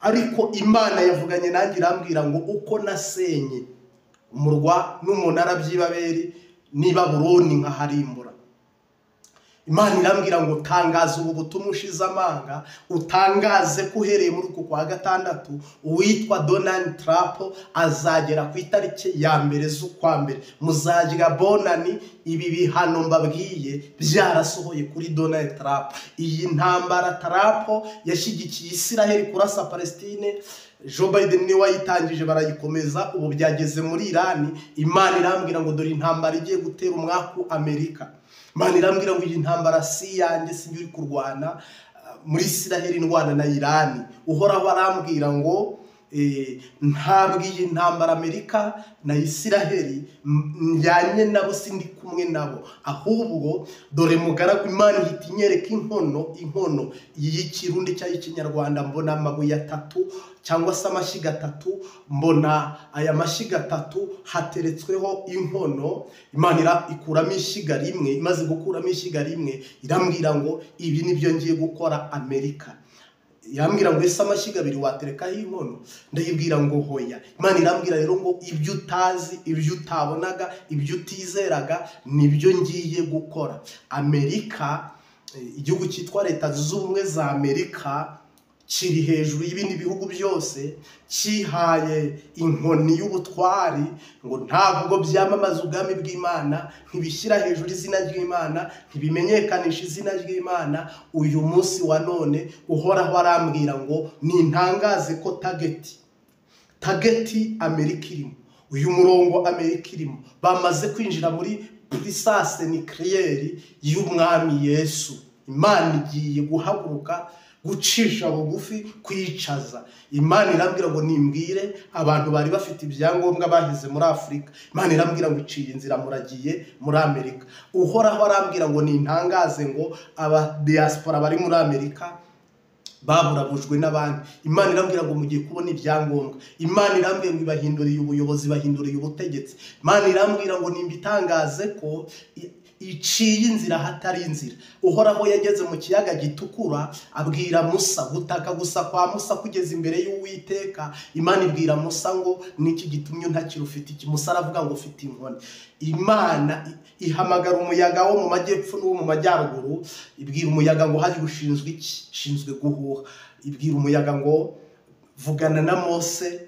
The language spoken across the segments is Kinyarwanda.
ariko Imana yavuganye nanjye irambwira ngo uko nasenye umurwa n'umunara by'Ibabeli ni Babuloni nkaharimbura. Imana irambwira ngo tangaza ubu butumwa ushize amanga, utangaze ko uhereye muri uku kwa gatandatu uwitwa Donald Trump azagera ku itariki ya mbere z'ukwa mbere. Muzajya bonani ibi bihano mbabwiye byarasohoye kuri Donald Trump. Iyi ntambara Trump yashyigikiye Israel kurasa Palestine, Joe Biden niwe wayitangije barayikomeza, ubu byageze muri Iran. Imana irambwira ngo dore intambara igiye gutera umwaku Amerika. Imana irambwira ngo iyi ntambara si yanjye, si uri kurwana muri Israel ndwana na Iran. Uhoraho arambwira ngo ntabwo iyi ntambara Amerika na Israel njyanye nabo, sindi kumwe nabo, ahubwo dore mugaragu Imana ihita inyereka inkono y'ikirundi cyangwa ikinyarwanda. Mbona amabuye atatu cyangwa se amashyiga atatu, mbona aya mashyiga atatu hateretsweho inkono. Imana ikuramo ishyiga rimwe, imaze gukuramo ishyiga rimwe irambwira ngo ibi nibyo ngiye gukora Amerika. Yambwira ngo ese amashyiga abiri waterekaho inkono? Ndayibwira ngo hoya. Imana irambwira rero ngo ibyo utazi, ibyo utabonaga, ibyo utizeraga nibyo ngiye gukora. Amerika, igihugu cyitwa Leta Zunze Ubumwe za Amerika, kiri hejuru y'ibindi bihugu byose, kihaye inkoni y'ubutwari ngo ntabwo byamamaza ubwami bw'Imana, ntibishyira hejuru izina ry'Imana, ntibimenyekanisha izina ry'Imana. Uyu munsi wa none uhoraho arambwira ngo nintangaze ko tageti Amerika irimo, uyu murongo Amerika irimo, bamaze kwinjira muri puissance nucléaire y'umwami Yesu. Imana igiye guhaguruka gucisha bugufi, kwicaza. Imana irambwira ngo nimbwire abantu bari bafite ibyangombwa bahize muri Afurika. Imana irambwira ngo iciye inzira muragiye muri Amerika. Uhoraho arambwira ngo nintangaze ngo aba diaspora bari muri Amerika baburabujwe n'abandi. Imana irambwira ngo mugiye kubona ibyangombwa. Imana irambwira ngo ibahinduriye ubuyobozi, bahinduriye ubutegetsi. Imana irambwira ngo nimbitangaze ko iciye inzira hatari inzira. Uhoraho yageze mu kiyaga gitukura abwira Musa, gutaka gusa kwa Musa kugeza imbere y'Uwiteka. Imana ibwira Musa ngo niki gitumye ntakiri ufite iki? Musa aravuga ngo ufite inkoni. Imana ihamagara umuyaga wo mu majyepfo n'uwo mu majyaruguru, ibwira umuyaga ngo hari gushinzwe iki? Shinzwe guhuha. Ibwira umuyaga ngo vugana na Mose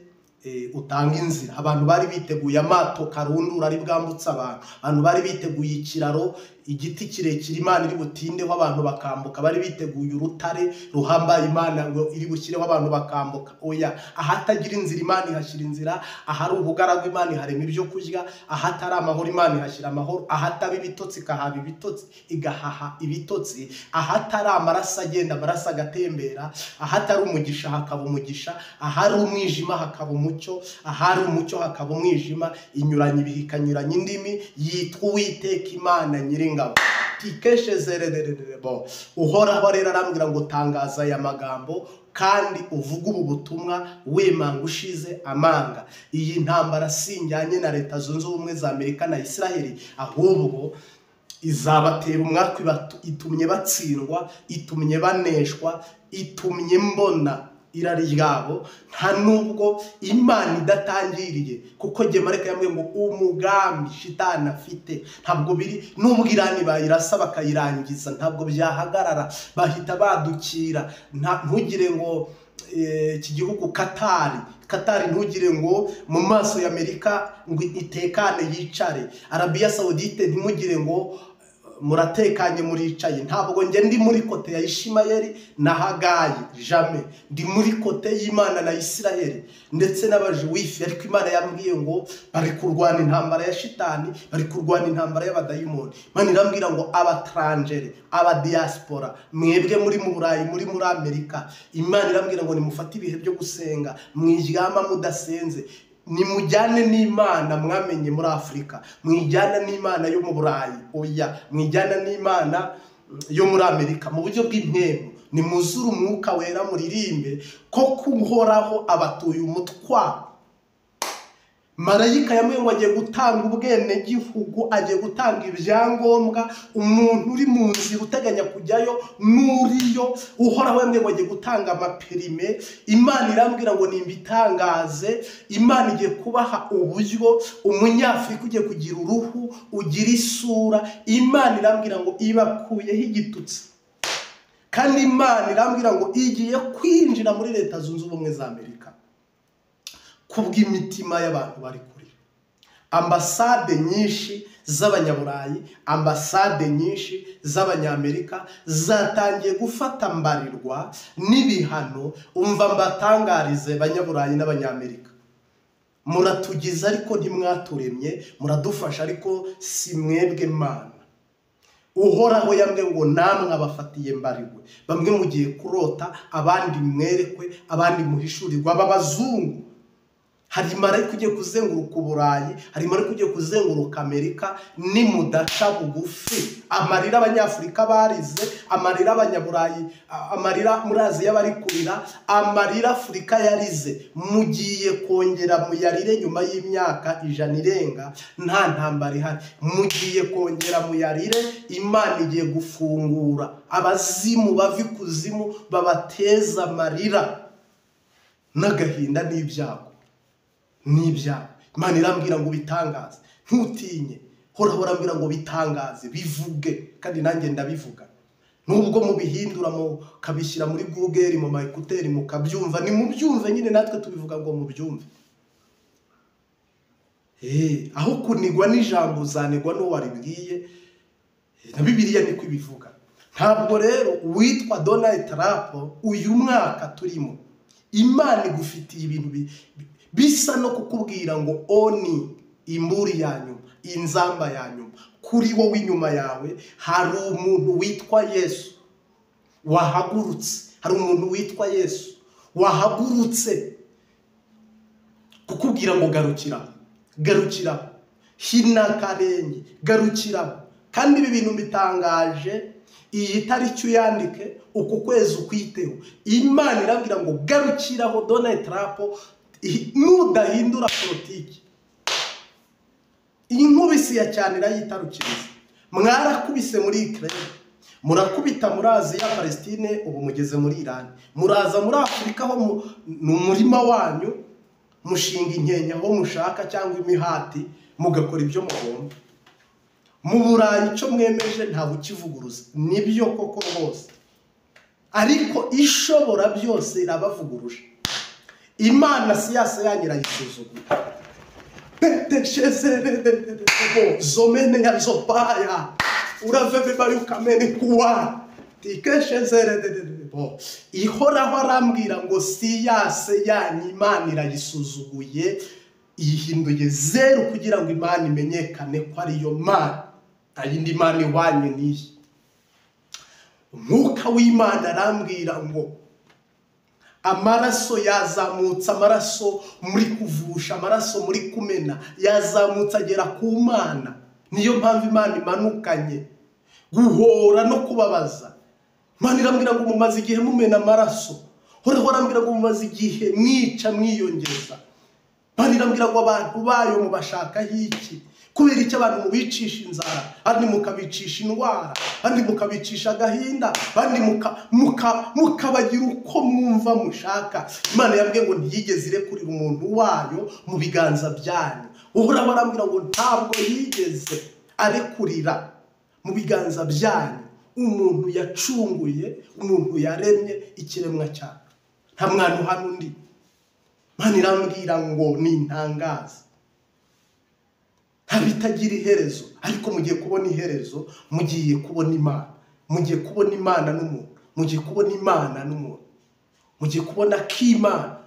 utanga inzira. Abantu bari biteguye amato karundura ari bwambutse abantu bari biteguye ikiraro, igiti kirekire Imana iri butindeho abantu bakambuka, bari biteguye urutare ruhambaye Imana ngo iri bushyireho abantu bakambuka. Oya, ahatagira inzira Imana ihashyira inzira, ahari ubugaragu Imana iharema ibyo kurya, ahatari amahoro Imana ihashyira amahoro, ahataba ibitotsi ikahaba ibitotsi, igahaha ibitotsi, ahatari amaraso agenda amaraso agatembera, ahatari umugisha hakaba umugisha, ahari umwijima hakaba umucyo, ahari umucyo hakaba umwijima. Inyuranye ibihe ikanyuranya indimi, yitwa Uwiteka Imana Nyiringabo. Uhoraho rero arambwira ngo tangaza aya magambo kandi uvuga ubu butumwa wemanga ushize amanga. Iyi ntambara sinjyanye na Leta Zunze Ubumwe za Amerika na Israel, ahubwo izabatera umwaka, itumye batsindwa, itumye baneshwa, itumye mbona irari ryabo. Nta nubwo Imana idatangiriye, kuko nge mareka yambwiye ngo umugambi shitani afite ntabwo biri, nubwo Irani bayirasa bakayirangiza ntabwo byahagarara, bahita badukira. Ntugire ngo iki gihugu Katari ntugire ngo mu maso ya Amerika ngo itekane yicare. Arabia Saudite ntimugire ngo muratekanye muricaye. Ntabwo nge ndi muri kote ya Ishimayeli na Hagayi, jamais. Ndi muri kote y'Imana na Israel ndetse n'abajuwifi. Ariko Imana yambwiye ngo bari kurwana intambara ya shitani, bari kurwana intambara y'abadayimoni. Imana irambwira ngo abatrangere, aba diaspora, mwebwe muri mu Burayi, muri Amerika, Imana irambwira ngo nimufate ibihe byo gusenga, mwiryama mudasenze, nimujyane n'Imana mwamenye muri Afurika, mwijyana n'Imana yo mu Burayi. Oya, mwijyana n'Imana yo muri Amerika mu buryo bw'impemu. Nimuzure umwuka wera muririmbe ko kuhoraho abatuye umutwaro. marayika yamwe ngo agiye gutanga ubwene gihugu, agiye gutanga ibyangombwa, umuntu uri mu nzira uteganya kujyayo n'uriyo, uhoraho yamwe ngo agiye gutanga amaperime. Imana irambwira ngo nimbitangaze, Imana igiye kubaha uburyo umunyafurika ugiye kugira uruhu, ugira isura. Imana irambwira ngo ibakuyeho igitutsi, kandi Imana irambwira ngo igiye kwinjira muri Leta Zunze Ubumwe za Amerika kubw'imitima y'abantu bari kuri. Ambasade nyinshi z'abanyaburayi, ambasade nyinshi z'abanyamerika zatangiye gufata mbarirwa n'ibihano. Umva mbatangarize banyaburayi n'abanyamerika, muratugize ariko ntimwaturemye, muradufasha ariko si mwebwe Mana. Uhoraho yambwe ngo namwe abafatiye mbarirwe, bamwe mugiye kurota, abandi mwerekwe, abandi muhishurirwa. Abazungu, hari marayika ugiye kuzenguruka Uburayi, hari marayika ugiye kuzenguruka Amerika. Nimudaca bugufi, amarira abanyafurika barize, amarira abanyaburayi, amarira muri Aziya bari kurira, amarira Afurika yarize, mugiye kongera muyarire nyuma y'imyaka 100 irenga nta ntambara ihari. Mugiye kongera muyarire. Imana igiye gufungura abazimu bava ikuzimu, babateza amarira n'agahinda n'ibyago. Imana irambwira ngo bitangaze, ntutinye. Horaho arambwira ngo bitangaze, bivuge, kandi nanjye ndabivuga. Nubwo mubihindura mukabishyira muri Google, mu maekuteri mukabyumva, ni mubyumve nyine, natwe tubivuga ngo mubyumve. Aho kunigwa n'ijambo uzanigwa n'uwo waribwiye, na Bibiliya niko ibivuga. Ntabwo rero witwa Donald Trump uyu mwaka turimo, Imana igufitiye ibintu bisa no kukubwira ngo oni imburi yanyu, inzamba yanyu. Kuri wowe inyuma yawe hari umuntu witwa Yesu wahagurutse, hari umuntu witwa Yesu wahagurutse kukubwira ngo garukira, hina karenge, garukira. Kandi ibi bintu bitangaje, iyi tariki uyandike, uku kwezi ukwiteho. Imana irabwira ngo garukiraho Donald Trump, nudahindura politiki. Iyi nkubisi ya cyane irayitarukiriza. Mwarakubise muri Ukraine, murakubita muri Aziya, Palestine, ubu mugeze muri Iran. Muraza muri Afurika ho n'umurima wanyu, mushinga inkenya aho mushaka cyangwa imihati, mugakora ibyo mugomba. Mu Burayi icyo mwemeje nta bukivuguruza, nibyo koko rwose. Ariko ishobora byose irabavuguruje. Imana siyasa yangira yisuzugura. Zomene ya zopaya, uraveve bari ukamene kuwa, tikeshezere. Ihoraho arambwira ngo siyasa yanyu Imana irayisuzuguye, ihinduye zeru kugira ngo Imana imenyekane ko ariyo Mana. Ayindi Mana iwanyu niyi. Umwuka w'Imana arambwira ngo amaraso yazamutse, amaraso muri kuvusha, amaraso muri kumena yazamutse agera ku Mana. Niyo mpamvu Imana imanukanye guhora no kubabaza. Imana irambwira ngo mumaze igihe mumena amaraso, Horaho arambwira ngo mumaze igihe mwica mwiyongeza. Imana irambwira ngo abantu bayo mubashakaho iki? Kubera icyo abantu mubicisha inzara, kandi mukabicisha indwara, kandi mukabicisha agahinda, kandi mukabagira uko mwumva mushaka. Imana yambwiye ngo ntiyigeze irekurira umuntu wayo mu biganza byanyu. Uhoraho arambwira ngo ntabwo yigeze arekurira mu biganza byanyu umuntu yacunguye, umuntu yaremye ikiremwa cyane. Nta mwana hano undi. Imana irambwira ngo nintangaza, habitagira iherezo. Ariko mugiye kubona iherezo, mugiye kubona Imana, mugiye kubona Imana n'umuntu, mugiye kubona Imana n'umuntu, mugiye kubona k'Imana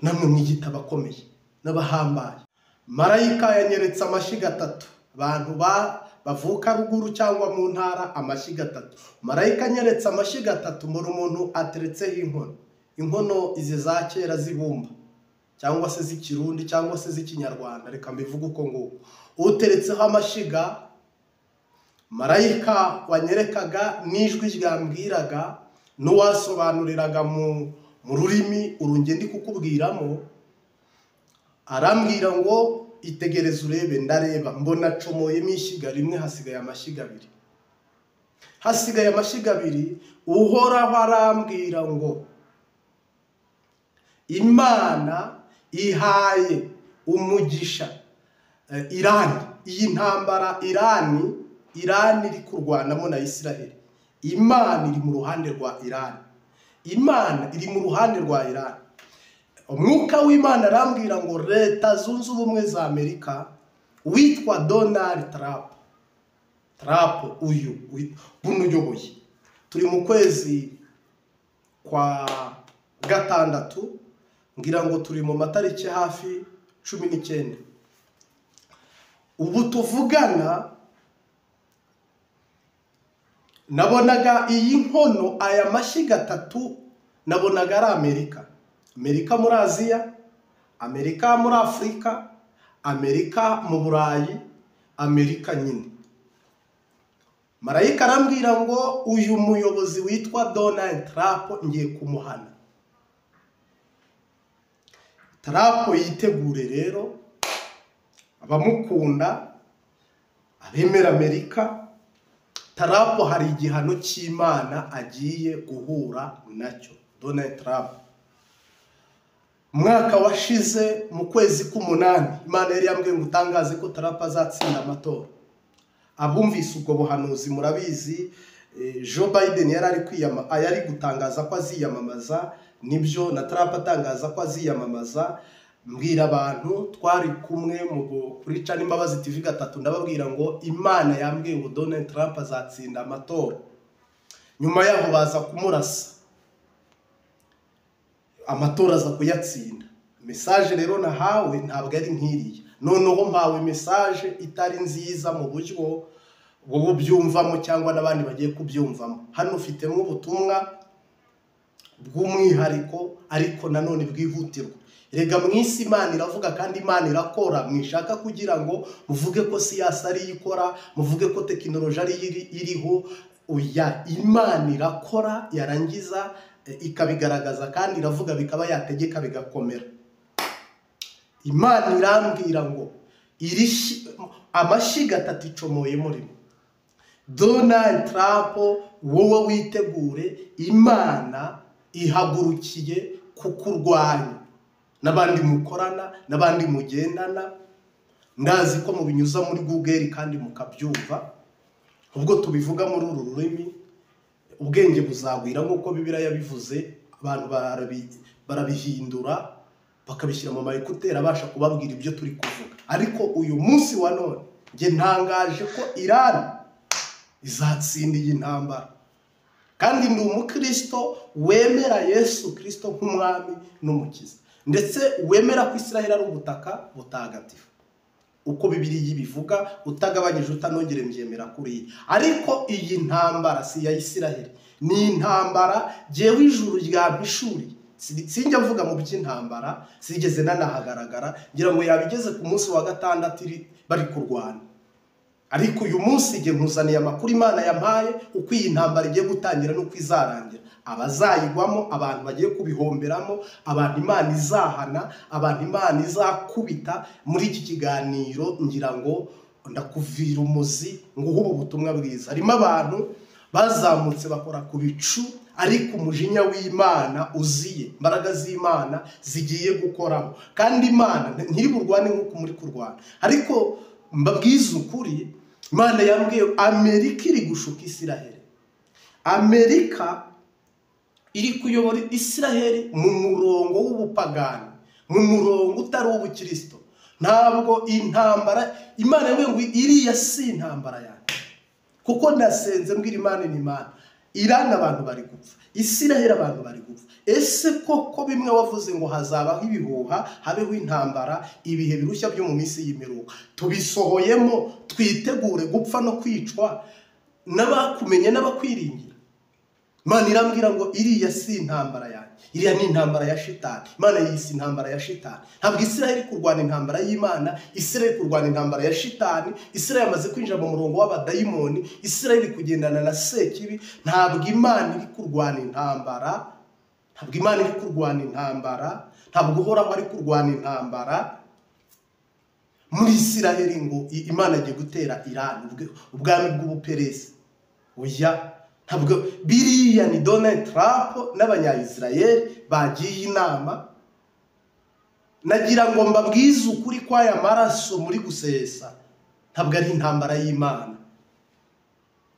namwe mwigita bakomeye n'abahambaye. Marayika yanyeretse amashyiga 3, abantu bavuka ruguru cyangwa mu ntara, amashyiga 3. Marayika anyeretse amashyiga 3, mbona umuntu ateretseho inkono. Inkono izi za kera zibumba, cyangwa se z'ikirundi, cyangwa se z'ikinyarwanda, reka mbivuge uko nguko. Uteretseho amashyiga, marayika wanyerekaga n'ijwi ryambwiraga n'uwasobanuriraga mu rurimi urunge ndi kukubwiramo, arambwira ngo itegereze urebe. Ndareba mbona acomoyemo ishyiga rimwe, hasigaye amashyiga abiri. Hasigaye amashyiga abiri, Uhoraho arambwira ngo Imana ihaye umugisha Irani. Iyi ntambara Irani iri kurwanamo na Isiraheli, Imana iri mu ruhande rwa Irani. Imana iri mu ruhande rwa Irani. Umwuka w'Imana arambwira ngo Leta Zunze Ubumwe za Amerika witwa Donald Trump uyu buno uyoboye, turi mu kwezi kwa gatandatu, ngira ngo turi mu matariki hafi 19. Ubu tuvugana nabonaga iyi nkono, aya mashyiga atatu nabonaga ari Amerika muri Aziya, Amerika muri Afurika, Amerika mu Burayi, Amerika nyine. Marayika arambwira ngo uyu muyobozi witwa Donald Trump ngiye kumuhana. Trump yitegure rero, abamukunda, abemera Amerika. Trump hari igihano cy'Imana agiye guhura nacyo. Donald Trump mwaka washize mu kwezi k'umunani, Imana yari yambwiye ngo utangaze ko Trump azatsinda amatora. Abumvise ubwo buhanuzi murabizi, Joe Biden yari gutangaza ko aziyamamaza, nibyo na Trump atangaza ko aziyamamaza. Mbwira abantu twari kumwe kuri Channel Imbabazi TV 3, ndababwira ngo Imana yambwiye ngo Donald Trump azatsinda amatora. Nyuma yaho baza kumurasa, amatora aza kuyatsinda. Message rero nahawe ntabwo ari nkiriye, noneho mpawe message itari nziza mu buryo bwo byumvamo cyangwa nabandi bagiye kubyumvamo. Hano ufitemo ubutumwa bw'umwihariko ariko nanone bwihutirwa. Rega mwisi Imana iravuga kandi Imana irakora. Mwishaka kugira ngo muvuge ko siyansi ari ikora, muvuge ko tekinoloji ari iriho, oya, Imana irakora yarangiza ikabigaragaza kandi iravuga bikaba yategeka bigakomera. Imana irambwira ngo amashyiga atatu icomoye muri Donald Trump, wowe witegure, Imana ihagurukiye kukurwanya n'abandi mukorana n'abandi mugendana. Ndazi ko mubinyuza muri Google kandi mukabyumva. Ubwo tubivuga muri uru rurimi ubwenge buzagwira nk'uko Bibiliya yabivuze. Abantu barabihindura bakabishyira mu mayekuteri abasha kubabwira ibyo turi kuvuga. Ariko uyu munsi wa none nge ntangaje ko Irani izatsinda iyi ntambara, kandi ndi umukristo wemera Yesu Kristo nk'umwami n'umukiza, ndetse wemera ko Isiraheli ari ubutaka butagatifu uko Bibiliya ibivuga, utagabanyije utanongere mbyemera kuri. Ariko iyi ntambara si ya Isiraheli, ni intambara jewe ijuru ryampishuri. Sinjya mvuga mu by'intambara, sigeze nanahagaragara, ngira ngo yabigeze ku munsi wa gatandatu bari kurwana. Ariko uyu munsi nge nkuzaniye amakuru Imana yampaye uko iyi ntambara igiye gutangira n'uko izarangira. Abazayigwamo, abantu bagiye kubihomberamo, abantu Imana izahana, abantu Imana izakubita. Muri iki kiganiro ngira ngo ndakuvira umuzi ngo ubu butumwa bwiza. Harimo abantu bazamutse bakora ku bicu, ariko umujinya w'Imana uziye, imbaraga z'Imana zigiye gukoraho, kandi Imana ntiri burwane nk'uko muri kurwana. Ariko mbabwiza ukuri, Imana yambwiye Amerika iri gushuka Isiraheli. Amerika iri kuyobora Isiraheli mu murongo w'ubupagani, mu murongo utari uw'ubukristo. Ntabwo intambara Imana yambwiye ngo iriya si intambara yanjye, kuko nasenze mbwira Imana ni Imana. Irani abantu bari gupfa, Isiraheli abantu bari gupfa. Ese koko bimwe wavuze ngo hazabaho ibihuha, habeho intambara, ibihe birushya byo mu minsi y'imperuka tubisohoyemo, twitegure gupfa no kwicwa n'abakumenye n'abakwiringira? Imana irambwira ngo iriya si intambara yanjye, iriya ni intambara ya shitani. Imana yise intambara ya shitani. Ntabwo Isiraheli kurwana intambara y'Imana, Isiraheli kurwana intambara ya shitani. Isiraheli yamaze kwinjira mu murongo w'abadayimoni, Isiraheli kugendana na Sekibi. Ntabwo Imana iri kurwana intambara, ntabwo Imana iri kurwana intambara, ntabwo Uhoraho ari kurwana intambara. muri Isiraheli ngo Imana agiye gutera Iran ubwami bw'ubuperesi. Oya, ntabwo biriya ni Donald Trump n'abanya-Israel bagiye inama. Nagira ngo mbabwize ukuri kw'aya maraso muri gusesa ntabwo ari intambara y'Imana.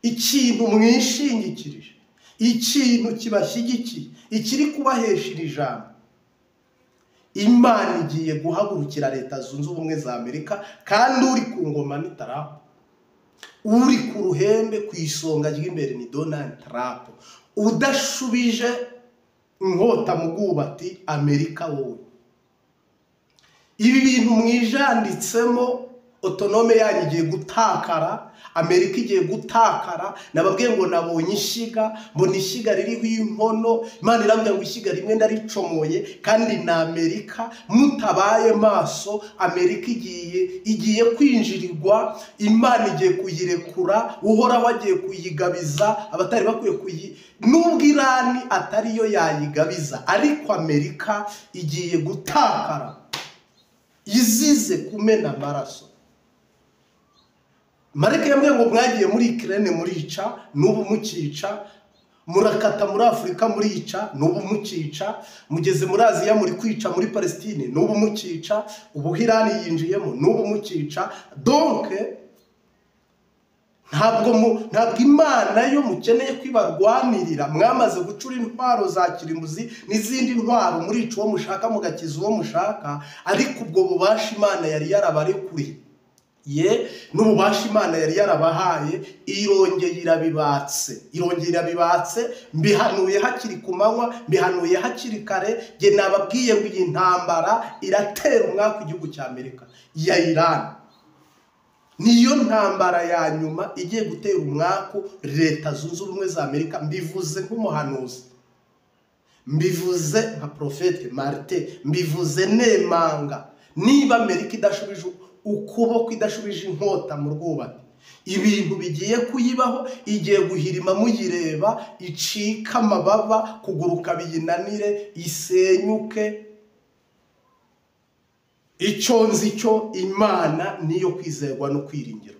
Ikintu mwishingikirije, ikintu kibashyigikiye, ikiri kubahesha iri jambo, Imana igiye guhagurukira Leta Zunze Ubumwe za Amerika, kandi uri ku ngoma ni Trump, uri ku ruhembe ku isonga ry'imbere ni Donald Trump. Udashubije inkota mu bwubati Amerika wowe. Ibi bintu mwijanditsemo autonome yanyu igiye gutakara, Amerika igiye gutakara. Nababwiye ngo nabonye ishiga, mbona ishiga ririho inkono. Imana irambwira ngo ishiga rimwe ndaricomoye, kandi na Amerika mutabaye maso, Amerika igiye kwinjirirwa. Imana igiye kuyirekura, uhoraho agiye kuyigabiza abatari bakwiye nubwo Irani atariyo yayigabiza, ariko Amerika igiye gutakara izize kumena amaraso. Mareke yambwiye ngo mwagiye muri Ukraine murica, n'ubu mukica. Murakata muri Afrika murica, n'ubu mukica. Mugeze muri Aziya muri kwica muri Palestine, n'ubu mukica. Ubu Irani yinjiyemo, n'ubu mukica. Donc ntabwo Imana yo mukeneye kwibarwanirira. Mwamaze gucura intwaro za kirimbuzi n'izindi ntwaro, murica uwo mushaka mugakiza uwo mushaka, ariko ubwo bubasha Imana yari yarabarekuriye n'ububasha Imana yari yarabahaye irongeye irabibatse. Mbihanuye hakiri ku manywa, mbihanuye hakiri kare. Nge nababwiye ngo iyi ntambara iratera umwaka igihugu cya Amerika ya Iran. Niyo ntambara ya nyuma igiye gutera umwaka Leta Zunze Ubumwe za Amerika. Mbivuze nk'umuhanuzi, mbivuze nka Profete Martin, mbivuze nemanga. Niba Amerika idashubije ukuboko, idashubije inkota mu rwubati, ibintu bigiye kuyibaho. Igiye guhirima muyireba, icika amababa, kuguruka biyinanire, isenyuke. Icyo nzi cyo, Imana niyo kwizerwa no kwiringirwa.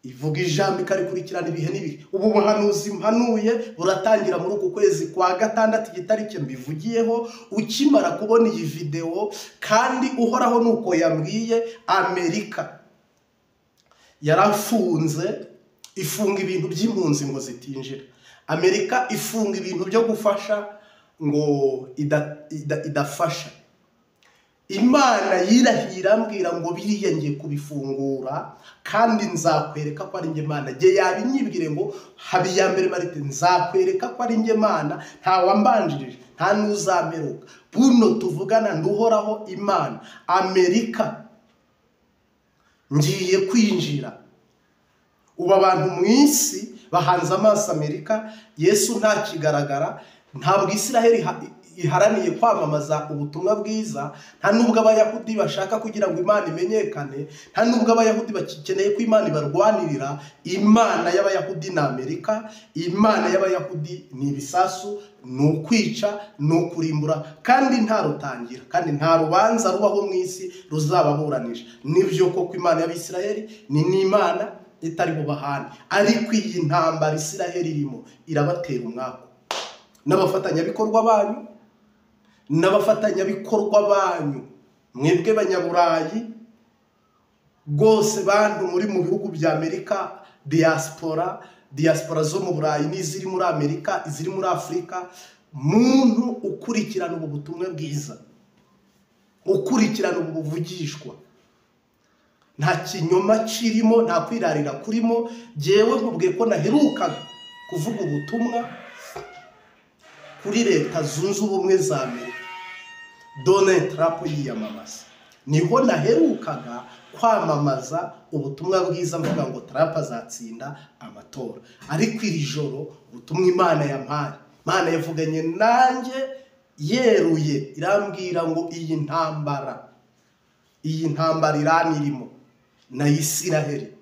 Ivuga ijambo ikarikurikirana ibihe n'ibihe. Ubu buhanuzi mpanuye buratangira muri uku kwezi kwa gatandatu igitarike mbivugiyeho. Ukimara kubona iyi video, kandi uhoraho nuko yambwiye, Amerika yarafunze, ifunga ibintu by'impunzi ngo zitinjira. Amerika ifunga ibintu byo gufasha ngo idafasha. Imana yirahira ambwira ngo biriya ngiye kubifungura, kandi nzakwereka ko ari nge Mana. Nge yabinyibwire ngo Habiyambere Marite, nzakwereka ko ari nge Mana, nta wambanjirije, nta n'uzamperuka. Buno tuvugana nduhoraho Imana. Amerika ngiye kwinjira. Ubu abantu mu isi bahanze amaso Amerika. Yesu ntakigaragara. Ntabwo Isiraheli iharaniye kwamamaza ubutumwa bwiza. Nta nubwo Abayahudi bashaka kugira ngo Imana imenyekane. Nta nubwo Abayahudi bakikeneye ko Imana ibarwanirira. Imana y'Abayahudi ni Amerika. Imana y'Abayahudi ni ibisasu, ni ukwica, ni ukurimbura, kandi nta rutangira, kandi nta rubanza rubaho mu isi ruzababuranisha. Nibyo koko Imana y'Abisiraheli ni n'Imana itari bubahane, ariko iyi ntambara Isiraheli irimo irabatera umwaka. N'abafatanyabikorwa banyu, mwebwe Banyaburayi rwose, bantu muri mu bihugu bya Amerika, diaspora zo mu Burayi n'iziri muri Amerika, iziri muri Afrika, muntu ukurikirana ubu butumwa bwiza, ukurikirana ubu buvugishwa, nta kinyoma kirimo, nta kwirarira kurimo. Jewe nkubwiye ko naherukaga kuvuga ubutumwa kuri Leta Zunze Ubumwe za Amerika, Donald Trump yiyamamaza. Niho naherukaga kwamamaza ubutumwa bwiza mvuga ngo Trump azatsinda amatora. Ariko iri joro ubutumwa Imana yampaye, Imana yavuganye nanjye yeruye, irambwira ngo iyi ntambara Irani irimo na Isiraheli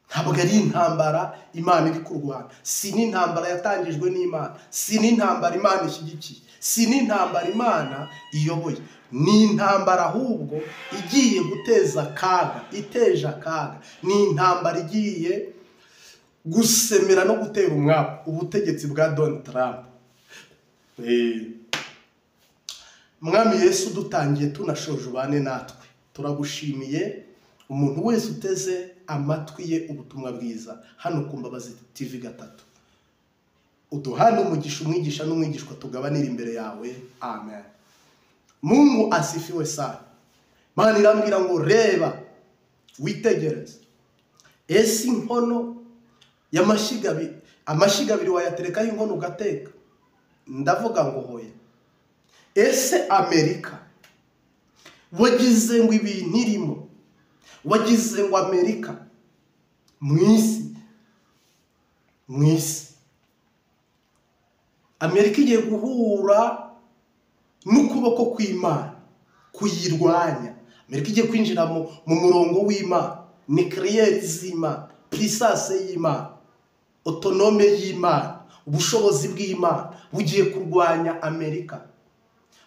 ntabwo ari intambara Imana iri kurwana, si n'intambara yatangijwe n'Imana, si n'intambara Imana ishyigikiye, si n'intambara Imana iyoboye, ni intambara ahubwo igiye guteza akaga, iteje akaga, ni intambara igiye gusemera no gutera umwaku ubutegetsi bwa Donald Trump. Mwami Yesu, dutangiye tunashoje ubane natwe, turagushimiye umuntu wese uteze amatwi ye ubutumwa bwiza hano ku Mbabazi TV 3. Uduhane umugisha umwigisha n'umwigishwa tugabanira imbere yawe. Amen. Mungu asifiwe sana. Mana irambwira ngo reba witegereze, ese inkono amashiga abiri wayaterekaho inkono ugateka? Ndavuga ngo hoya. Ese Amerika wagize ngo ibintu irimo, wagize ngo Amerika mwisi Amerika igiye guhura n'ukuboko kw'Imana kuyirwanya. Amerika igiye kwinjira mu murongo w'Imana, nucleaire z'Imana, puissance y'Imana, autonome y'Imana, ubushobozi bw'Imana bugiye kurwanya Amerika,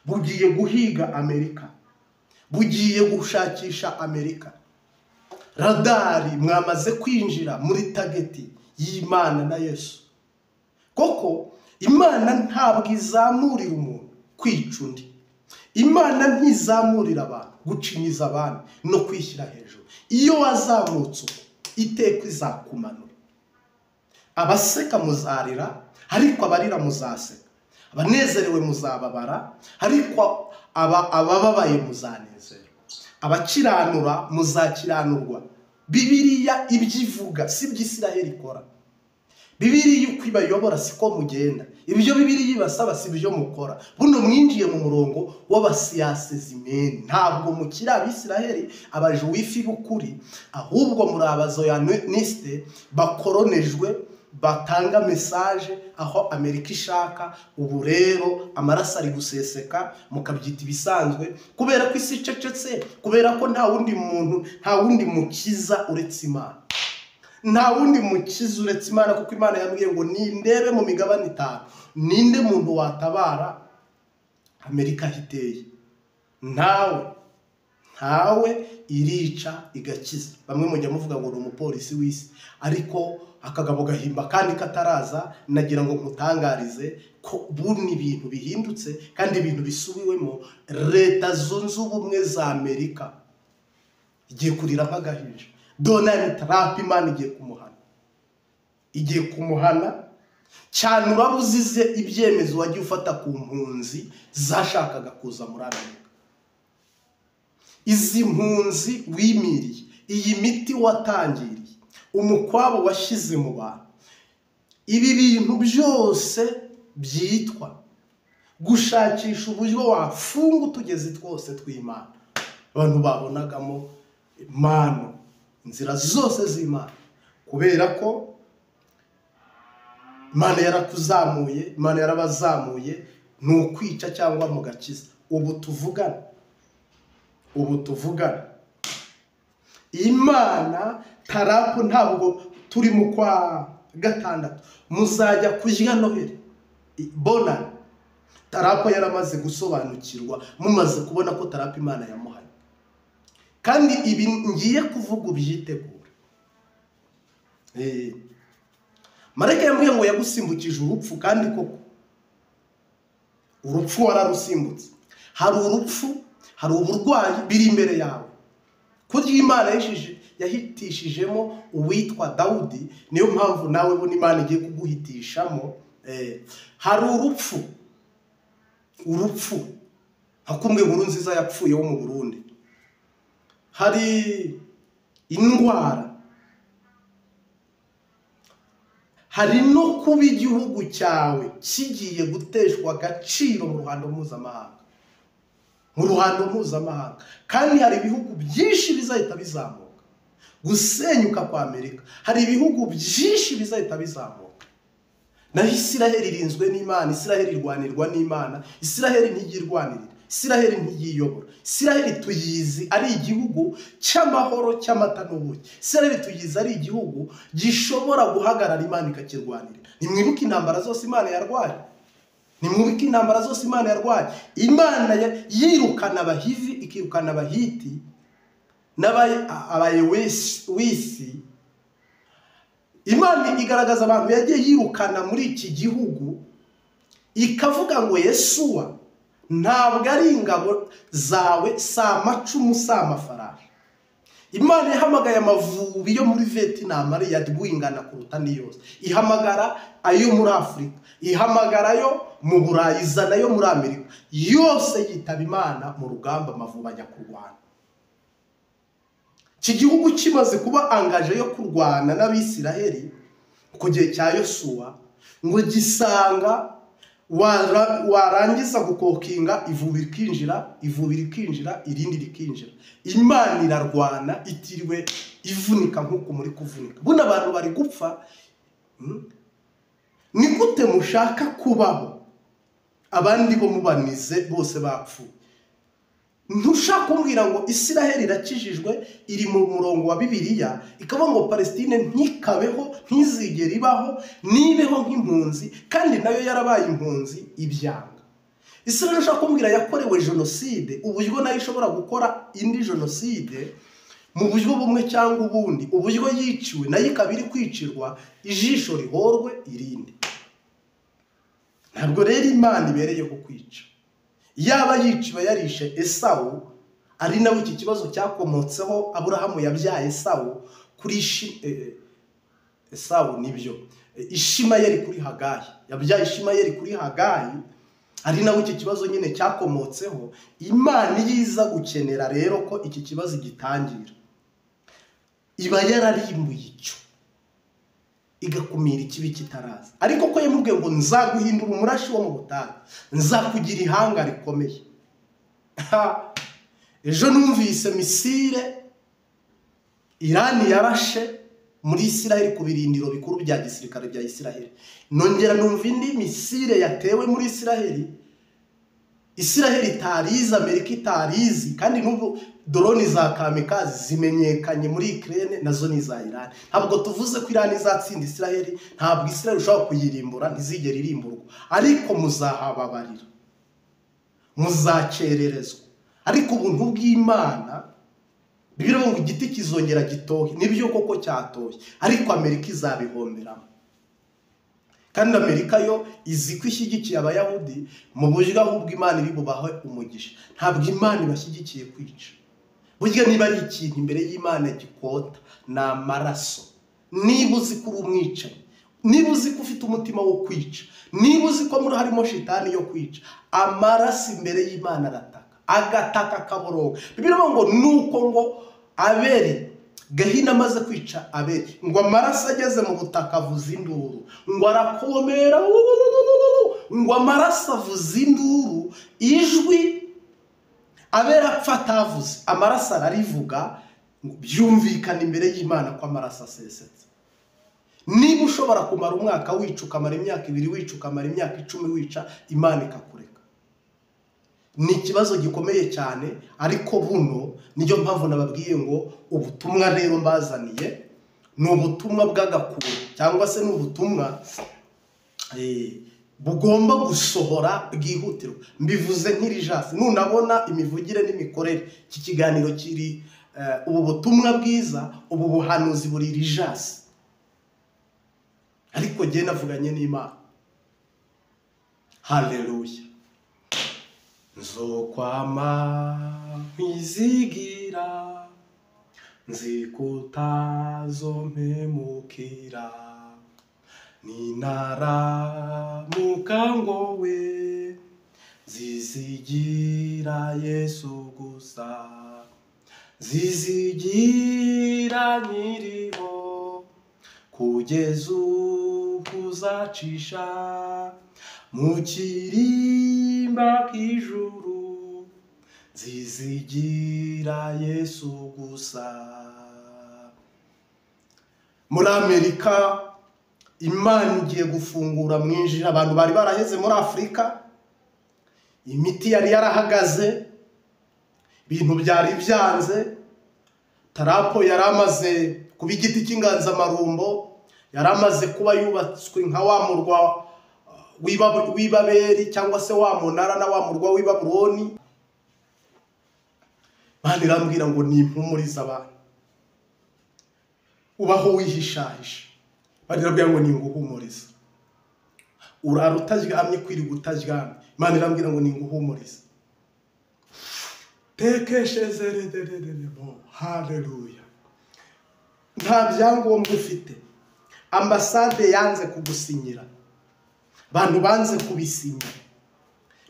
bugiye guhiga Amerika, bugiye gushakisha Amerika. Radari mwamaze kwinjira muri tageti y'Imana na Yesu. Koko Imana ntabwo izamurira umuntu kwica undi, Imana ntizamurira abantu gucinyiza abantu no kwishyira hejuru. Iyo wazamutse iteka izakumanura. Abaseka muzarira, ariko abarira muzaseka. Abanezerewe muzababara, ariko abababaye muzanezerwa. Abakiranura muzakiranurwa. Bibiliya ibyivuga si by'Isiraheli ikora. Bibiliya uko ibayobora siko mugenda. Ibyo Bibiliya ibasaba si byo mukora. Buno mwinjiye mu murongo w'abasiyasezimeni. Ntabwo mukira Abisiraheli abajuwifi b'ukuri, ahubwo muri abazoyaniste bakoronejwe, batanga message aho Amerika ishaka. Ubu rero amaraso ari guseseka, mukabyita ibisanzwe, kubera ko isi icecetse, kubera ko nta wundi muntu, nta wundi mukiza uretse Imana. Nta wundi mukiza uretse Imana, kuko Imana yambwiye ngo nindebe mu migabane 5 ninde muntu watabara Amerika hiteye. Ntawe irica igakiza. Bamwe mujya muvuga ngo ni umupolisi w'isi, ariko akagabo gahimba kandi kataraza. Nagira ngo mutangarize ko buni ibintu bihindutse kandi ibintu bisubiwemo. Leta Zunze Ubumwe za Amerika igiye kurira nk'agahinja. Donald Trump Imana igiye kumuhana cyane. Urabuzize ibyemezo wagiye ufata ku mpunzi zashakaga kuza muri Amerika. Izi mpunzi wimiriye, iyi miti watangiriye, umukwabo washize mu bantu, ibi bintu byose byitwa gushakisha uburyo wafunga utugezi twose tw'Imana abantu babonagamo impano, inzira zose z'Imana, kubera ko Imana yarakuzamuye, Imana yarabazamuye, ni ukwica cyangwa mu gakiza. Ubu tuvugana Imana Tarapu ntabwo turi mu kwa 6 muzajya kujya Noheli Bonani. Tarapu yaramaze gusobanukirwa, mumaze kubona ko Tarapu Imana yamuhaye. Kandi ibi ngiye kuvuga ubyitegura. Marayika yambwiye ngo yagusimbukije urupfu, kandi koko urupfu wararusimbutse. Hari urupfu, hari uburwayi biri imbere yawe. Kurya Imana yahitishijemo uwitwa Dawudi, niyo mpamvu nawe bo Imana igiye kuguhitishamo. Hari urupfu hakumwe nkuru nziza yapfuye wo mu Burundi. Hari indwara, hari no kuba igihugu cyawe kigiye guteshwa agaciro mu ruhando mpuzamahanga. Kandi hari ibihugu byinshi bizahita bizamuka. Gusenyuka kwa Amerika, hari ibihugu byinshi bizahita bizamuka. Naho Isiraheli irinzwe n'Imana, Isiraheli irwanirwa n'Imana, Isiraheli ntigirwanirira. Isiraheli ntiyiyobora. Isiraheli tuyizi ari igihugu cy'amahoro cy'amata n'ubuki. Isiraheli tuyizi ari igihugu gishobora guhagarara Imana ikakirwanira. Nimwibuke intambara zose Imana yarwaye. Nimwibuke intambara zose Imana yarwaye. Imana yirukana abahivi ikirukana abahiti n'abayewisi. Imana igaragaza abantu yagiye yirukana muri iki gihugu, ikavuga ngo Yesuwa ntabwo ari ingabo zawe, si amacumu, si amafarashi. Imana yahamagaye Amavubi yo muri Vietnam ari yadwingana kuruta niyose. Ihamagara ayo muri Afurika, ihamagara ayo mu Burayi, izana yo muri Amerika. Yose yitaba Imana mu rugamba Amavubi ajya kurwana. Iki gihugu kimaze kuba angaje yo kurwana n'Abisiraheli ku gihe cya Yosuwa, ngo gisanga warangiza gukokinga Ivubi rikinjira irindi rikinjira. Imana irarwana itiriwe ivunika nk'uko muri kuvunika. Buna abantu bari gupfa. Ni gute mushaka kubaho abandi bo mubanize bose bapfuye? Ntushaka kumbwira ngo Isiraheli irakijijwe iri mu murongo wa Bibiliya, ikavuga ngo Palestine ntikabeho, ntizigere ibaho, nibeho nk'impunzi, kandi nayo yarabaye impunzi ibyanga. Isiraheli ushaka kumbwira yakorewe jenoside, uburyo nayo ishobora gukora indi jenoside mu buryo bumwe cyangwa ubundi. Uburyo yiciwe nayo ikaba iri kwicirwa, ijisho rihorwe irindi. Ntabwo rero Imana ibereye ku kwica. Yaba yiciwe yarishe Esawu, ari nawe iki kibazo cyakomotseho. Aburahamu yabyaye Esawu kuri Esawu nibyo Ishimayeli kuri Hagayi, yabyaye Ishimayeli kuri Hagayi, ari nawe iki kibazo nyine cyakomotseho. Imana yiza gukenera rero ko iki kibazo gitangira, iba yararimbuye icyo, igakumira ikibi kitaraza. Ariko ko yamubwiye ngo nzaguhindura umurashi wo mu butayu, nzakugira ihanga rikomeye. Ejo numvise misile Irani yarashe muri Isiraheli ku birindiro bikuru bya gisirikare bya Isiraheli. Nongera numva indi misile yatewe muri Isiraheli itarizi, Amerika itarizi, kandi n'ubwo drone za kamikazi zimenyekanye muri Ukraine nazo ni za Irani. Ntabwo tuvuze ko Irani izatsinda Isiraheli, ntabwo Isiraheli ushobora kuyirimbura, ntizigera irimburwa, ariko muzahababarira, muzacererezwa. Ariko ubuntu bw'Imana bibiro ngo igiti kizongera gitohe, nibyo koko cyatoye, ariko Amerika izabihomberamo. Kandi Amerika yo izi ko ishyigikiye Abayahudi mu buryo ahubwo Imana iri bubahe umugisha. Ntabwo Imana ibashyigikiye kwica. Burya niba ari ikintu imbere y'Imana gikota ni amaraso. Niba uzi ko uri umwicanyi, niba uzi ko ufite umutima wo kwica, niba uzi ko muri harimo shitani yo kwica, amaraso imbere y'Imana arataka, agataka akaboroga. Bibiliya ngo nuko ngo Abeli, Gahina amaze kwica Abeli, ngo amaraso ageze mu butaka avuza induru, ngo arakomera, ngo amaraso avuza induru, ijwi Abeli apfa atavuze, amaraso ararivuga, byumvikana imbere y'Imana ko amaraso asesetse. Niba ushobora kumara umwaka wica, ukamara imyaka 2 wica, ukamara imyaka 10 wica, Imana ikakureka. Ni ikibazo gikomeye cyane, ariko buno niyo mpamvu nababwiye ngo ubutumwa rero mbazaniye ni ubutumwa bw'agakuru, cyangwa se ni ubutumwa bugomba gusohora bwihutirwa. Mbivuze nk'irijasi, nunabona imivugire n'imikorere iki kiganiro kiri ubu butumwa bwiza, ubu buhanuzi buri rijasi, ariko jye navuganye n'Imana. Haleluya. Nzokwama nkwizigira, nzikutazompemukira, ninaramuka ngowe, zizigira Yesu gusa, zizigira nyiriho, kugeza ukuzacisha mu kirimba k'ijuru, zizigira Yesu gusa. Muri Amerika Imana igiye gufungura mwinjira. Abantu bari baraheze muri Afurika, imiti yari yarahagaze, ibintu byari byanze. Tarapo yari amaze kuba igiti cy'inganzamarumbo, yari amaze kuba yubatswe nka wa murwa w'Ibabeli cyangwa se wa munara na wa murwa w'i Babuloni. Imana irambwira ngo nimpumurize abantu, ubaho wihishahisha. Imana irambwira ngo ninguhumurize, urara utaryamye kwiriga utaryamye. Imana irambwira ngo ninguhumurize. Haleluya. Nta byangombwa ufite, ambasade yanze kugusinyira, abantu banze kubisinya.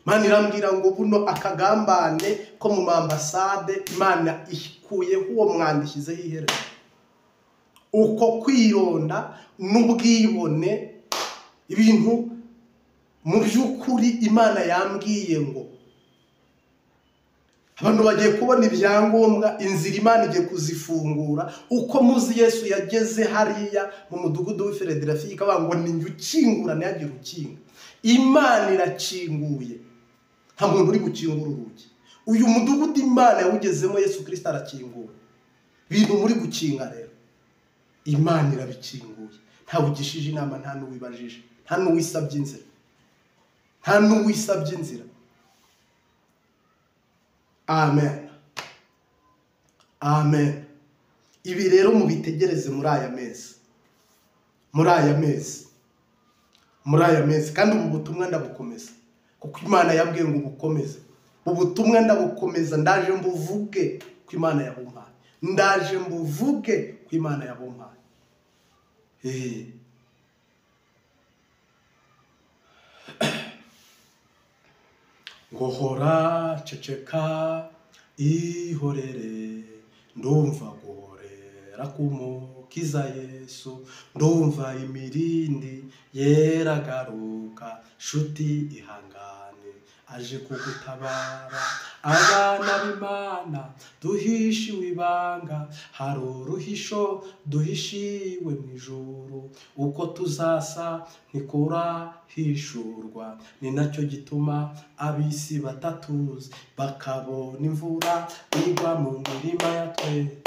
Imana irambwira ngo buno akagambane ko mu ambasade Imana ikuyeho uwo mwanda, ishyizeho iherezo. Uko kwironda n'ubwibone, ibintu mu by'ukuri Imana yambwiye ngo abantu bagiye kubona ibyangombwa, inzira Imana igiye kuzifungura. Uko muzi Yesu yageze hariya mu mudugudu w'Ifiladelifiya akavuga ngo ninjye ukingura ntihagire ukinga. Imana irakinguye, nta muntu uri gukingura urugi. Uyu mudugudu Imana yawugezemo, Yesu Kristo arakingura. Ibintu muri gukinga rero Imana irabikinguye. Ntawe ugishije inama, nta n'uwibajije, nta n'uwisabye inzira, nta n'uwisabye inzira. Amen. Amen. Ibi rero mubitegereze muri aya mezi, muri aya mezi, muri aya mezi. Kandi ubu butumwa ndabukomeza kuko Imana yabwiye ngo bukomeze. Ubu butumwa ndabukomeza, ndaje mbuvuge ko Imana yabumpaye, ndaje mbuvuge ko Imana yabumpaye. Ngo hora ceceka ihorere, ndumva guhorera k'umukiza Yesu, ndumva imirindi yeragaruka, shuti ihangane aje kugutabara. Abana b'Imana duhishiwe ibanga, hari uruhisho duhishiwe mu ijuru, uko tuzasa ntikurahishurwa. Ni nacyo gituma ab'isi batatuzi, bakabona imvura igwa mu mirima yatwe,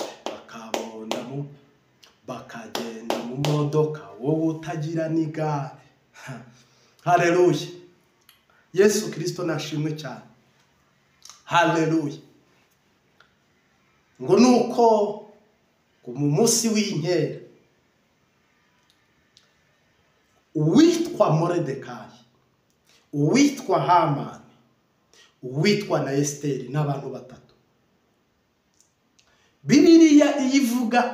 bakagenda mu modoka, wowe utagira n'igare. Haleluya. Yesu Kristo nashimwe cyane. Haleluya. Ngo nuko mu munsi w'inkera uwitwa Moridekayi, uwitwa Hamani, uwitwa na Esiteri n'abantu batatu. Bibiliya ivuga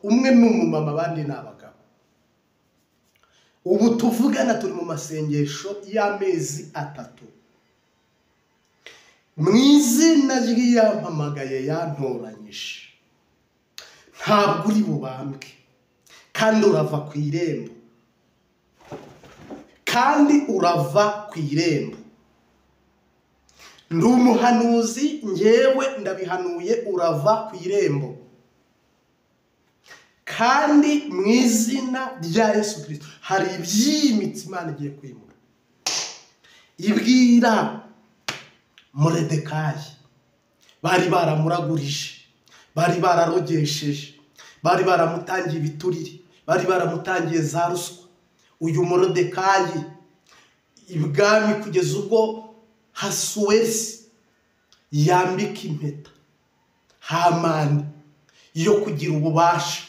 umwe n'umumama, abandi n'abagabo. Ubu tuvugana turi mu masengesho y'amezi 3. Mu izina ry'iyampamagaye yantoranyije, ntabwo uri bubambwe, kandi urava ku irembo, kandi urava ku irembo. Ndi umuhanuzi, ngewe ndabihanuye, urava ku irembo. Kandi mu izina rya Yesu Kristo hari ibyimitsi Imana igiye kwimura. Ibwira Moridekayi, bari baramuragurije, bari bararogesheje, bari baramutangiye ibiturire, bari baramutangiye za ruswa. Uyu Moridekayi ibwami kugeza ubwo Hasuwesi yambika impeta Hamani yo kugira ububasha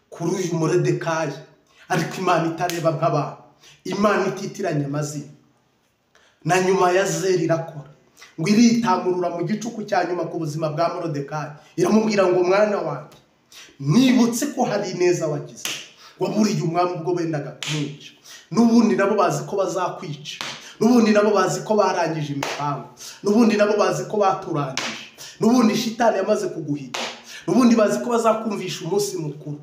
kuri uyu Moridekayi. Ariko Imana itareba nk'abantu, Imana ititiranya amazina. Na nyuma ya Zeri irakora, ngo iritamurura mu gicuku cya nyuma ku buzima bwa Moridekayi. Iramubwira ngo mwana wanjye, nibutse ko hari neza wagize, waburiye umwami ubwo bendaga kumwica. N'ubundi nabo bazi ko bazakwica, n'ubundi nabo bazi ko barangije imipango, n'ubundi nabo bazi ko baturangije, n'ubundi shitani yamaze kuguhiga, n'ubundi bazi ko bazakumvisha umunsi mukuru,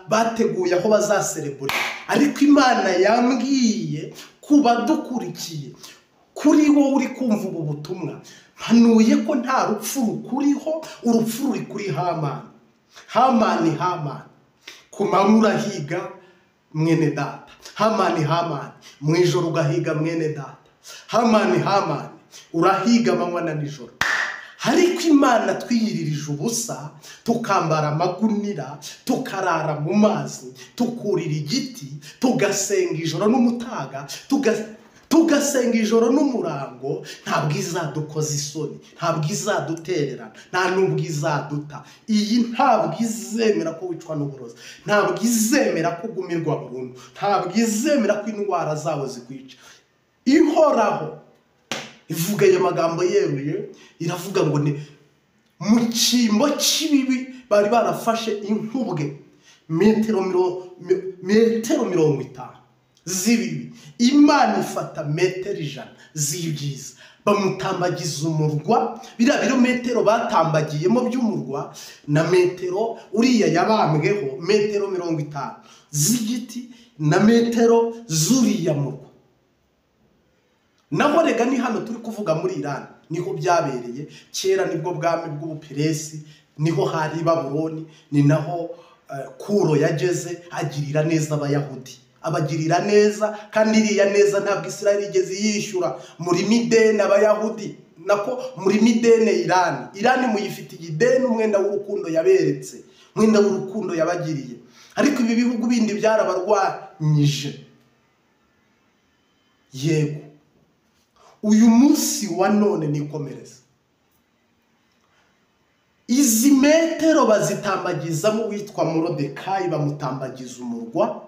bateguye aho bazaserebura. Ariko Imana yambwiye kuba dukurikiye, kuri wowe uri kumva ubu butumwa, mpanuye ko nta rupfu rukuriho, urupfu ruri kuri Hamani. Hamani ku manywa urahiga mwene data, Hamani mu ijoro ugahiga mwene data. Hamani urahiga amanywa na nijoro, ariko Imana twiyiririje ubusa, tukambara amagunira, tukarara mu mazi, tukurira igiti, tugasenga ijoro n'umutaga, tugasenga ijoro n'umurango, ntabwo izadukoza isoni, ntabwo izadutererana, nta nubwo izaduta. Iyi ntabwo izemera ko wicwa n'uburozi, ntabwo izemera ko ugumirwa burundu, ntabwo izemera ko indwara zawe zikwica. Ihoraho ivuga ayo magambo yeruye, iravuga ngo ni mu cyimbo cy'ibibi bari barafashe inkubwe metero 50 z'ibibi, Imana ifata metero 100 z'ibyiza, bamutambagiza umurwa. Biriya birometero batambagiyemo by'umurwa na metero uriya yabambweho metero 50 z'igiti na metero z'uriya murwa. Naho rega ni hano turi kuvuga muri Iran, niho byabereye. Kera nibwo bwami bw'Ubuperesi, niho hari Babuloni, ni naho Kuro yageze agirira neza Abayahudi, abagirira neza. Kandi iriya neza ntabwo Israeli igeze yishyura muri midene Abayahudi, nako muri midene Iran muyifitiye ideni, umwenda w'urukundo yaberetse, umwenda w'urukundo yabagiriye. Ariko ibi bihugu bindi byarabarwanyije. Yego, uyu munsi wa none nikomereza, izi metero bazitambagizamo witwa Morodekayi, bamutambagiza umurwa,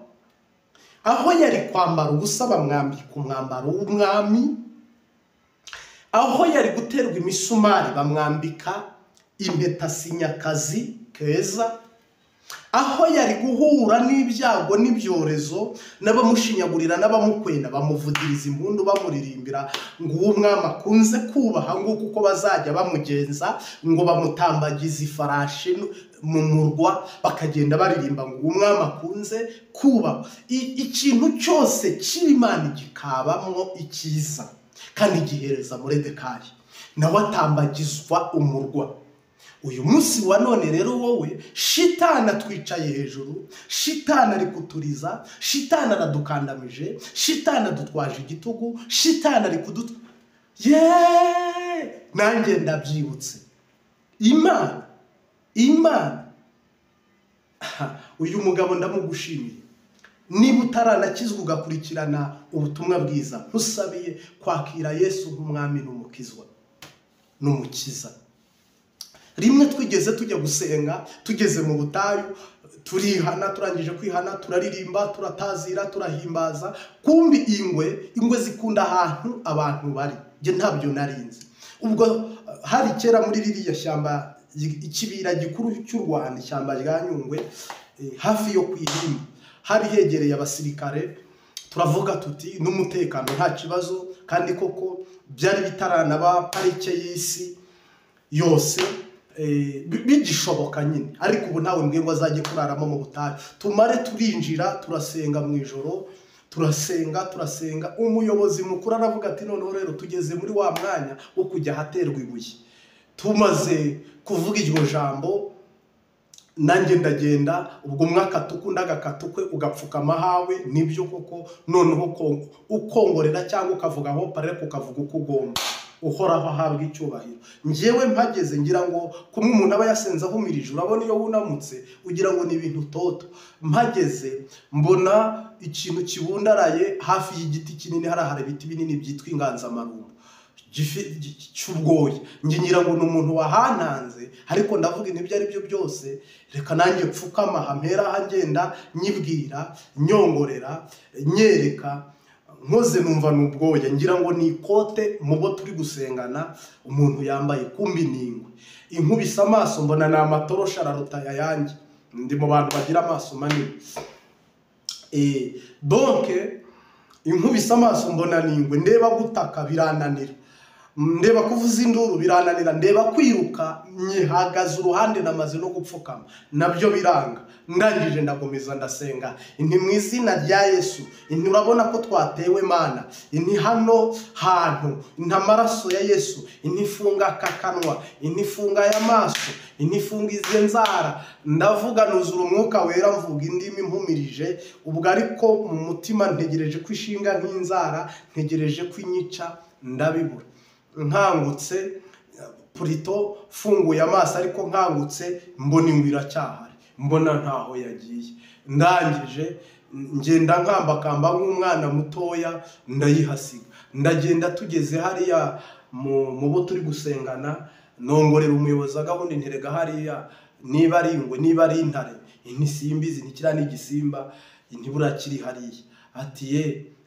aho yari kwambara ubusa bamwambika umwambaro w'umwami, aho yari guterwa imisumari bamwambika impeta sinyakazi keza, aho yari guhura n'ibyago n'ibyorezo, n'abamushinyagurira n'abamukwenda bamuvugiriza impundu bamuririmbira ngo uwo mwami akunze kubaha, nguko uko bazajya bamugenza, ngo bamutambagize ifarashi mu murwa, bakagenda baririmba ngo uwo mwami akunze kubaha. Ikintu cyose cy'Imana gikabamwo icyiza, kandi gihereza Morodekayi nawe atambagizwa umurwa. Uyu munsi wa none rero wowe, shitani atwicaye hejuru, shitani ari kuturiza, shitani aradukandamije, shitani adutwaje igitugu, shitani ari nanjye ndabyibutse. Imana uyu mugabo ndamugushimiye. Niba utaranakizwa ugakurikirana ubutumwa bwiza, ntusabiye kwakira Yesu nk'umwami n'umukiza. Rimwe twigeze tujya gusenga, tugeze mu butayu, turihana, turangije kwihana, turaririmba, turatazira, turahimbaza. Kumbi ingwe zikunda ahantu abantu bari, nge ntabyo narinzi. Ubwo hari kera muri ririya shyamba, ikibira gikuru cy'u Rwanda, ishyamba rya Nyungwe, hafi yo kwihimba, hari hegereye abasirikare. Turavuga tuti n'umutekano nta kibazo, kandi koko byari bitaranaba parike y'isi yose bigishoboka nyine. Ariko ubu ntawe mbwiye ngo azajye kuraramo mu butayu. Tumare turinjira, turasenga mu ijoro, turasenga. Umuyobozi mukuru aravuga ati noneho rero tugeze muri wa mwanya wo kujya haterwa ibuye. Tumaze kuvuga iryo jambo, nanjye ndagenda. Ubwo mwakatukunda agakatukwe ugapfukama hawe, nibyo koko. Noneho ukongorera cyangwa ukavuga aho pareko, ukavuga uko ugomba. Uhoraho ahabwa icyubahiro. Njyewe mpageze ngira ngo kumwe umuntu aba yasenze ahumirije, urabona iyo wunamutse ugira ngo ni ibintu toto. Mpageze mbona ikintu kibundaraye hafi y'igiti kinini, hari ibiti binini byitwa inganzamarumbo cy'ubwoya. Ngira ngo ni umuntu wahananze, ariko ndavuga ibyo ari byo byose, reka nanjye pfukama hampera hagenda nyibwira, nyongorera, nyereka, nkoze numva n'ubwoya. Ngira ngo ni ikote mubo turi gusengana umuntu yambaye, kumbi n'ingwe. Inkubise amaso mbona ni amatorosha araruta yanjye. Ndi mu bantu bagira amaso manini. Donc inkubise amaso mbona n'ingwe, ndeba gutaka birananira. ndeba kuvuza induru birananira, ndeba kwiruka nyihagaze uruhande namaze no gupfukama nabyo biranga. Ndangije ndagomeza ndasenga inti mu izina rya Yesu, inti urabona ko twatewe Mana, inti hano hantu inti amaraso ya Yesu, inti funga akakanwa, inti funga y'amaso, inti funga izi nzara. Ndavuga nuzura umwuka wera, mvuga indimi mpumirije, ubwo ariko mu mutima ntegereje ko ishinga nk'inzara, ntegereje ko inyica, ndabibura. Nkangutse purito funguye amaso, ariko nkangutse mbona ingwe iracyahari, mbona ntaho yagiye. Ndangije ngenda nkambakamba nk'umwana mutoya ndayihasiga. Ndagenda tugeze hariya mu bo turi gusengana, nongorera umuyobozi wa gahunda nterega hariya niba ari ingwe niba ari intare, inti simbizi, ntikira n'igisimba, inti burakiri hariya.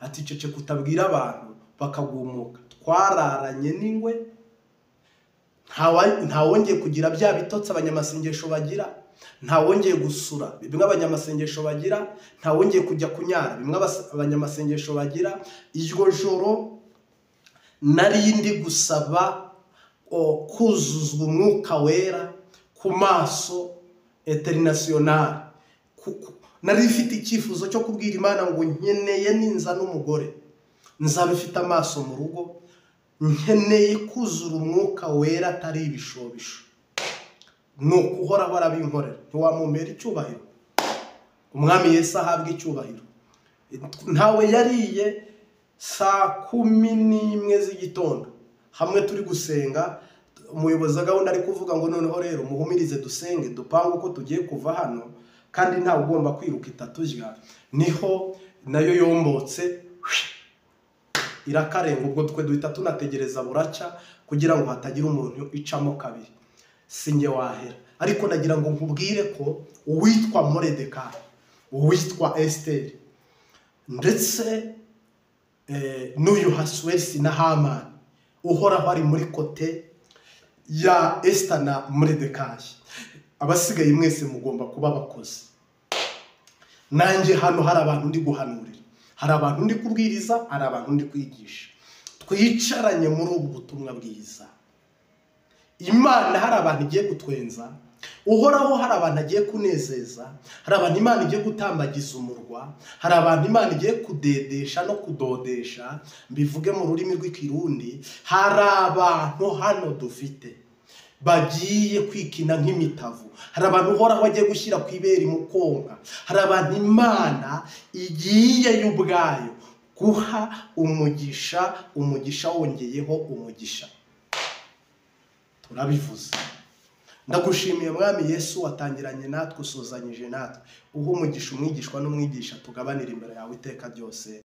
Ati cece kutabwira abantu bakagumuka. Twararanye n'ingwe, ntawongeye kugira bya bitotsi abanyamasengesho bagira, ntawongeye gusura bimwe abanyamasengesho bagira, ntawongeye kujya kunyara bimwe abanyamasengesho bagira. Iryo joro nari ndi gusaba kuzuzwa umwuka wera ku maso international. Nari mfite icyifuzo cyo kubwira Imana ngo nkeneye ninza n'umugore nzaba ifite amaso mu rugo, nkeneye kuzura umwuka wera atari ibishobisho. Nuko uhoraho arabinkorera. Ntiwamumera icyubahiro? Umwami Yesu ahabwa icyubahiro. Ntawe yariye saa 11 z'igitondo, hamwe turi gusenga, umuyobozi wa gahunda ari kuvuga ngo noneho rero muhumirize dusenge dupanga uko tugiye kuva hano, kandi ntawe ugomba kwiruka itatujya. Niho nayo yombotse irakarenga, ubwo twe duhita tunategereza buraca kugira ngo hatagira umuntu icamo kabiri. Singe wahera, ariko nagira ngo nkubwire ko uwitwa Moridekayi, uwitwa Esteri, ndetse n'uyu Hasuwerusi na Hamani, uhoraho ari muri kote ya Esther na Moridekayi. Abasigaye mwese mugomba kuba abakozi. Nanjye hano hari abantu ndi guhanurira, hari abantu ndi kubwiriza, hari abantu ndi kwigisha. Twicaranye muri ubu butumwa bwiza. Imana hari abantu igiye gutwenza, uhoraho hari abantu agiye kunezeza, hari abantu Imana igiye gutambagiza umurwa, hari abantu Imana igiye kudedesha no kudodesha, mbivuge mu rurimi rw'ikirundi. Hari abantu hano dufite bagiye kwikina nk'imitavu, hari abantu uhoraho agiye gushyira ku ibere mu konka, hari abantu Imana igiye y'ubwayo guha umugisha wongeyeho umugisha. Turabivuze. Ndagushimiye Mwami Yesu, watangiranye natwe, usozanyije natwe. Uha umugisha umwigishwa n'umwigisha, tugabanira imbere yawe iteka ryose.